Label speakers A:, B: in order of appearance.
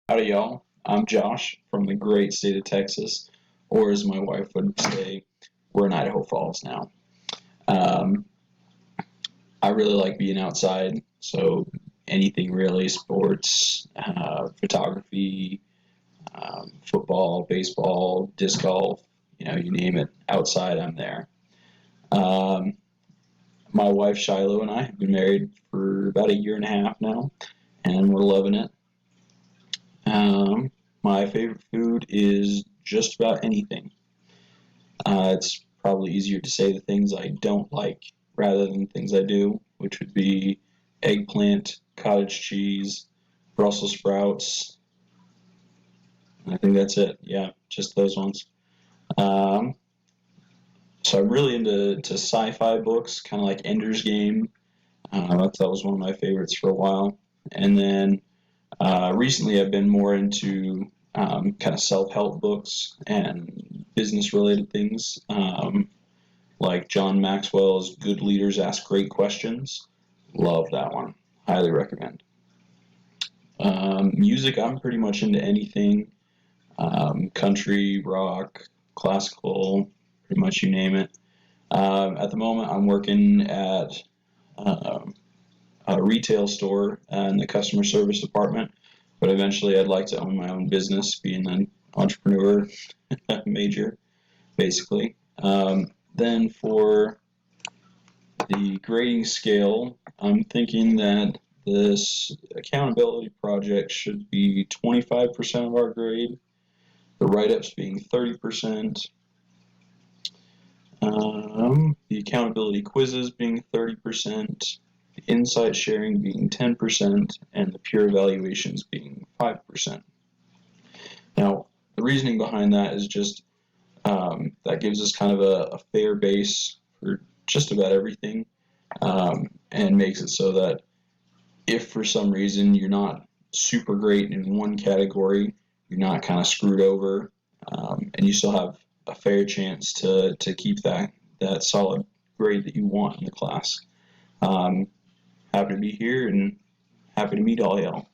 A: Howdy, y'all. I'm Josh from the great state of Texas, or as my wife would say, we're in Idaho Falls now. Um, I really like being outside, so anything really sports, photography, football, baseball, disc golf, you name it. Outside, I'm there. Um, my wife Shiloh and I have been married for about a year and a half now, and we're loving it. My favorite food is just about anything. It's probably easier to say the things I don't like rather than things I do, which would be eggplant, cottage cheese, Brussels sprouts. I think that's it. Yeah, just those ones. Um, so I'm really into sci-fi books, kind of like Ender's Game. That was one of my favorites for a while. And then recently I've been more into kind of self-help books and business-related things. Like John Maxwell's Good Leaders Ask Great Questions. Love that one. Highly recommend. Music, I'm pretty much into anything. Country, rock, classical, pretty much you name it. At the moment, I'm working at um a retail store in the customer service department, but eventually I'd like to own my own business, being an entrepreneur major, basically. Then for the grading scale, I'm thinking that this accountability project should be 25% of our grade, the write-ups being 30%, the accountability quizzes being 30%, the insight sharing being 10%, and the peer evaluations being 5%. Now, the reasoning behind that is just that gives us kind of a fair base for just about everything, and makes it so that if for some reason you're not super great in one category, you're not kind of screwed over, and you still have a fair chance to keep that solid grade that you want in the class. Um, Happy to be here and happy to meet all y'all.